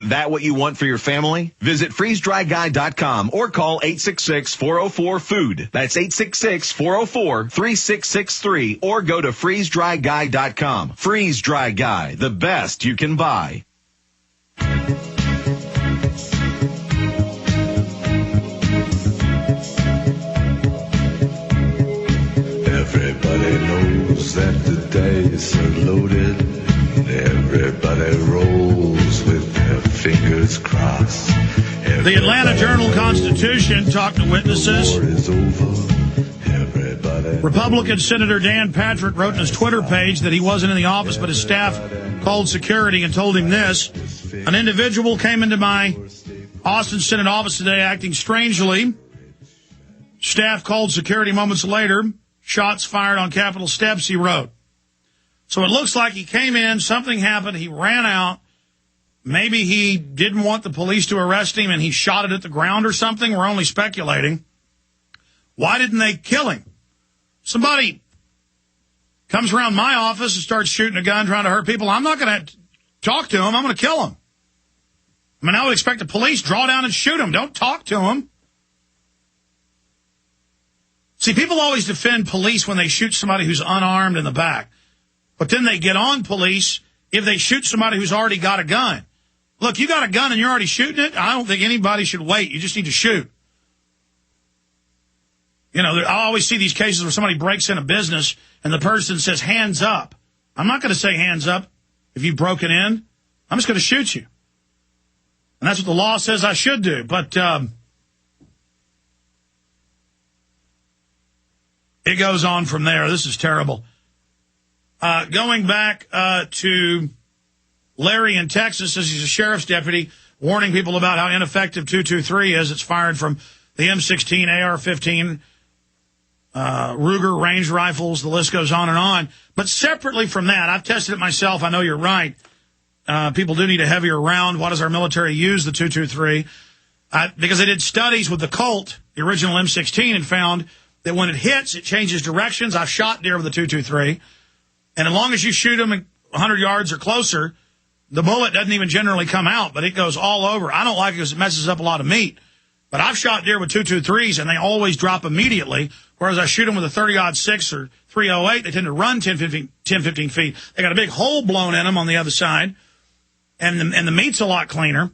That what you want for your family? Visit freezedryguy.com or call 866-404-FOOD. That's 866-404-3663 or go to freezedryguy.com. Freeze Dry Guy, the best you can buy. Everybody knows that the dice are loaded. Everybody rolls with their fingers crossed. The Atlanta Journal-Constitution talked to witnesses. Republican Senator Dan Patrick wrote in his Twitter page that he wasn't in the office, but his staff called security and told him this. An individual came into my Austin Senate office today acting strangely. Staff called security moments later. Shots fired on Capitol steps, he wrote. So it looks like he came in, something happened, he ran out. Maybe he didn't want the police to arrest him and he shot it at the ground or something. We're only speculating. Why didn't they kill him? Somebody comes around my office and starts shooting a gun, trying to hurt people. I'm not going to talk to him. I'm going to kill him. I mean, I would expect the police draw down and shoot him. Don't talk to him. See, people always defend police when they shoot somebody who's unarmed in the back. But then they get on police if they shoot somebody who's already got a gun. Look, you got a gun and you're already shooting it. I don't think anybody should wait. You just need to shoot. You know, I always see these cases where somebody breaks in a business and the person says, hands up. I'm not going to say hands up if you've broken in. I'm just going to shoot you. And that's what the law says I should do. But it goes on from there. This is terrible. Going back to Larry in Texas, as he's a sheriff's deputy, warning people about how ineffective 223 is. It's fired from the M16, AR-15, Ruger range rifles. The list goes on and on. But separately from that, I've tested it myself. I know you're right. People do need a heavier round. Why does our military use the 223? Because they did studies with the Colt, the original M16, and found that when it hits, it changes directions. I've shot deer with the 223. And as long as you shoot them 100 yards or closer, the bullet doesn't even generally come out, but it goes all over. I don't like it because it messes up a lot of meat. But I've shot deer with 223s, and they always drop immediately, whereas I shoot them with a 30-06 or 308. They tend to run 10, 15 feet. They got a big hole blown in them on the other side, and the meat's a lot cleaner.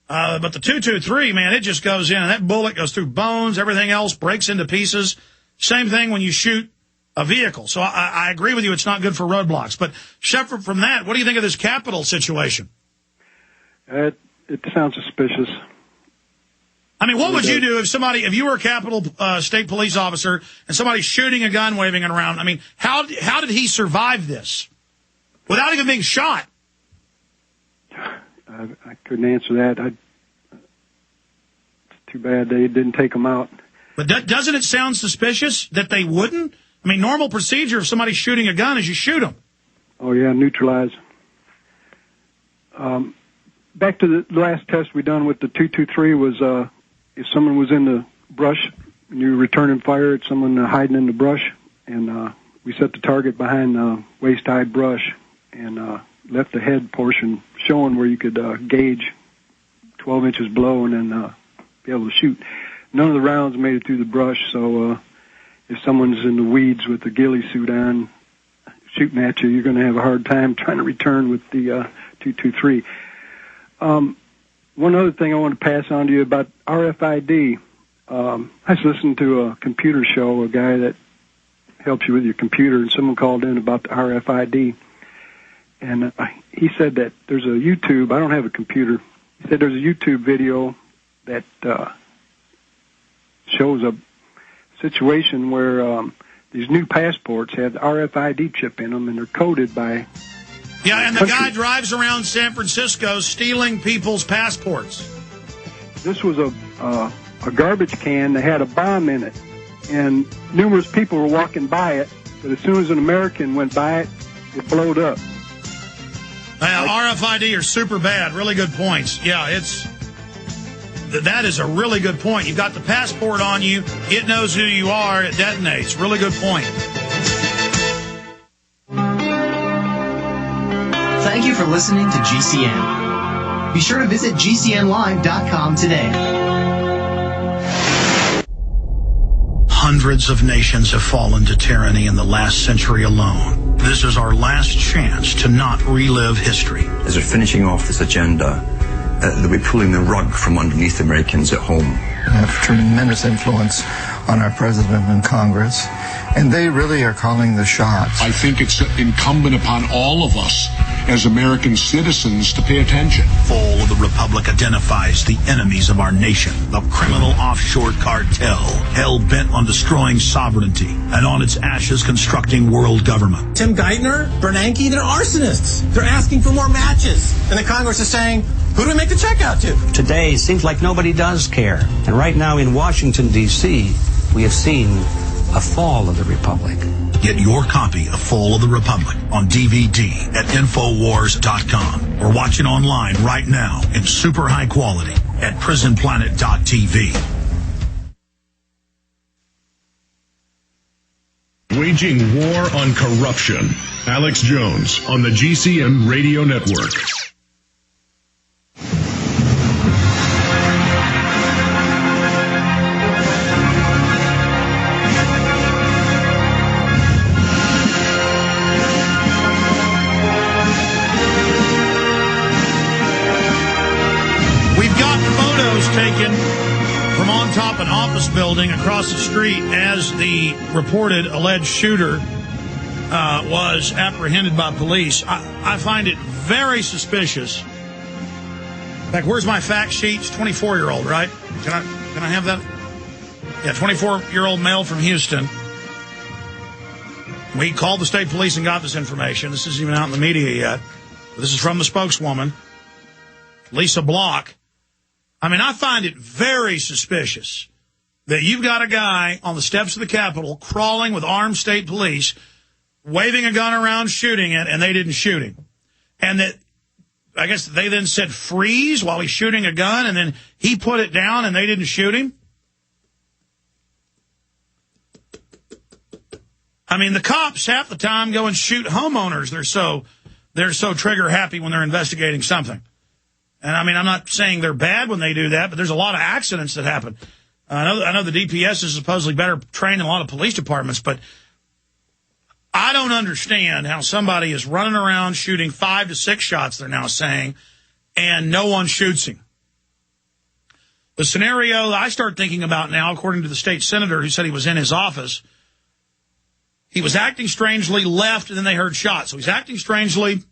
But the 223, man, it just goes in, and that bullet goes through bones, everything else breaks into pieces. Same thing when you shoot a vehicle. So I agree with you, it's not good for roadblocks. But separate from that, what do you think of this Capitol situation? It sounds suspicious. I mean, what would you do if you were a Capitol State Police officer and somebody's shooting a gun, waving it around? I mean, how did he survive this without even being shot? I couldn't answer that. It's too bad they didn't take him out. But doesn't it sound suspicious that they wouldn't? I mean, normal procedure if somebody's shooting a gun is you shoot them. Oh, yeah, neutralize. Back to the last test we done with the 223 was if someone was in the brush and you returning fire at someone hiding in the brush, and we set the target behind the waist-high brush and left the head portion showing where you could gauge 12 inches below and then be able to shoot. None of the rounds made it through the brush, so if someone's in the weeds with the ghillie suit on shooting at you, you're going to have a hard time trying to return with the 223. One other thing I want to pass on to you about RFID. I was listening to a computer show, a guy that helps you with your computer, and someone called in about the RFID. And he said that there's a YouTube, I don't have a computer, he said there's a YouTube video that shows a situation where these new passports have the RFID chip in them, and they're coded by... Yeah, and the guy drives around San Francisco stealing people's passports. This was a garbage can that had a bomb in it, and numerous people were walking by it, but as soon as an American went by it, it blowed up. RFID are super bad. Really good points. Yeah, that is a really good point. You've got the passport on you. It knows who you are. It detonates. Really good point. Thank you for listening to GCN. Be sure to visit GCNlive.com today. Hundreds of nations have fallen to tyranny in the last century alone. This is our last chance to not relive history. As we're finishing off this agenda, they'll be pulling the rug from underneath Americans at home. They have tremendous influence on our president and Congress, and they really are calling the shots. I think it's incumbent upon all of us as American citizens to pay attention. Fall of the Republic identifies the enemies of our nation, the criminal offshore cartel, hell-bent on destroying sovereignty, and on its ashes constructing world government. Tim Geithner, Bernanke, they're arsonists. They're asking for more matches. And the Congress is saying, who do we make the check out to? Today, it seems like nobody does care. And right now in Washington, D.C., we have seen a fall of the Republic. Get your copy of Fall of the Republic on DVD at Infowars.com or watch it online right now in super high quality at PrisonPlanet.tv. Waging war on corruption. Alex Jones on the GCN Radio Network. Taken from on top an office building across the street as the reported alleged shooter was apprehended by police. I find it very suspicious. In fact, where's my fact sheet? It's 24-year-old, right? Can I have that? Yeah, 24-year-old male from Houston. We called the state police and got this information. This isn't even out in the media yet. This is from the spokeswoman, Lisa Block. I mean, I find it very suspicious that you've got a guy on the steps of the Capitol crawling with armed state police, waving a gun around, shooting it, and they didn't shoot him. And that, I guess they then said freeze while he's shooting a gun, and then he put it down and they didn't shoot him. I mean, the cops half the time go and shoot homeowners. They're so trigger happy when they're investigating something. And, I mean, I'm not saying they're bad when they do that, but there's a lot of accidents that happen. I know the DPS is supposedly better trained than a lot of police departments, but I don't understand how somebody is running around shooting 5 to 6 shots, they're now saying, and no one shoots him. The scenario I start thinking about now, according to the state senator who said he was in his office, he was acting strangely, left, and then they heard shots. So he's acting strangely.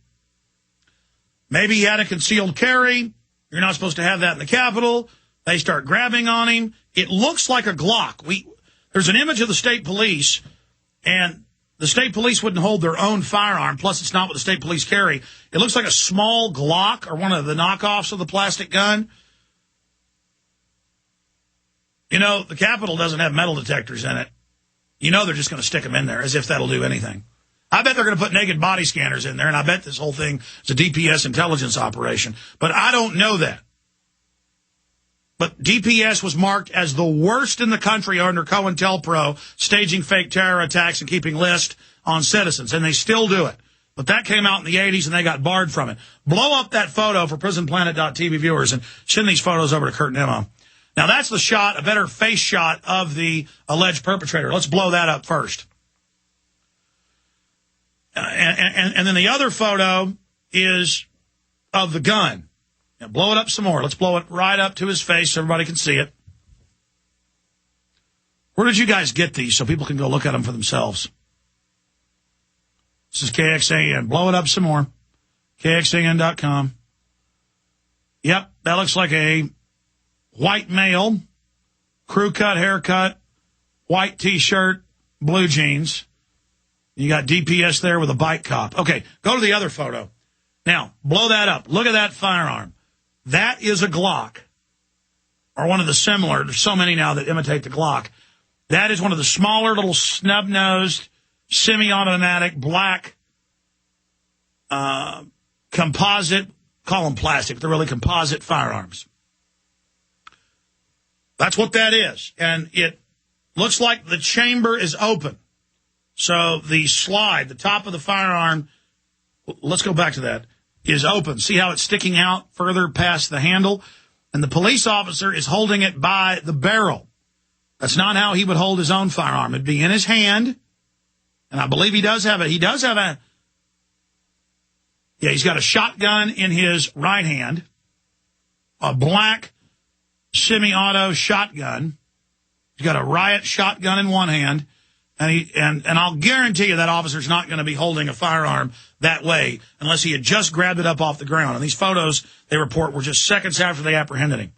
Maybe he had a concealed carry. You're not supposed to have that in the Capitol. They start grabbing on him. It looks like a Glock. There's an image of the state police, and the state police wouldn't hold their own firearm. Plus, it's not what the state police carry. It looks like a small Glock or one of the knockoffs of the plastic gun. You know, the Capitol doesn't have metal detectors in it. You know they're just going to stick them in there as if that'll do anything. I bet they're going to put naked body scanners in there, and I bet this whole thing is a DPS intelligence operation. But I don't know that. But DPS was marked as the worst in the country under COINTELPRO, staging fake terror attacks and keeping lists on citizens, and they still do it. But that came out in the 80s, and they got barred from it. Blow up that photo for PrisonPlanet.tv viewers and send these photos over to Kurt Nimmo. Now, that's the shot, a better face shot of the alleged perpetrator. Let's blow that up first. And then the other photo is of the gun. Now, blow it up some more. Let's blow it right up to his face so everybody can see it. Where did you guys get these so people can go look at them for themselves? This is KXAN. Blow it up some more. KXAN.com. Yep, that looks like a white male, crew cut haircut, white T-shirt, blue jeans. You got DPS there with a bike cop. Okay, go to the other photo. Now, blow that up. Look at that firearm. That is a Glock, or one of the similar. There's so many now that imitate the Glock. That is one of the smaller, little snub-nosed, semi-automatic, black, composite, call them plastic, they're really composite firearms. That's what that is. And it looks like the chamber is open. So the slide, the top of the firearm, let's go back to that. is open. See how it's sticking out further past the handle? And the police officer is holding it by the barrel. That's not how he would hold his own firearm. It'd be in his hand. And I believe he does have he's got a shotgun in his right hand, a black semi-auto shotgun. He's got a riot shotgun in one hand, and I'll guarantee you that officer's not going to be holding a firearm that way unless he had just grabbed it up off the ground. And these photos, they report, were just seconds after they apprehended him.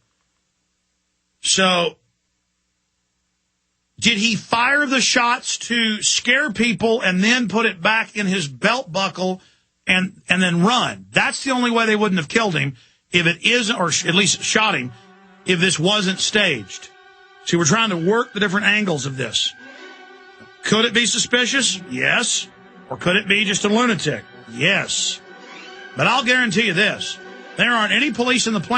So, did he fire the shots to scare people and then put it back in his belt buckle and then run? That's the only way they wouldn't have killed him if it isn't, or at least shot him, if this wasn't staged. See, we're trying to work the different angles of this. Could it be suspicious? Yes. Or could it be just a lunatic? Yes. But I'll guarantee you this. There aren't any police in the planet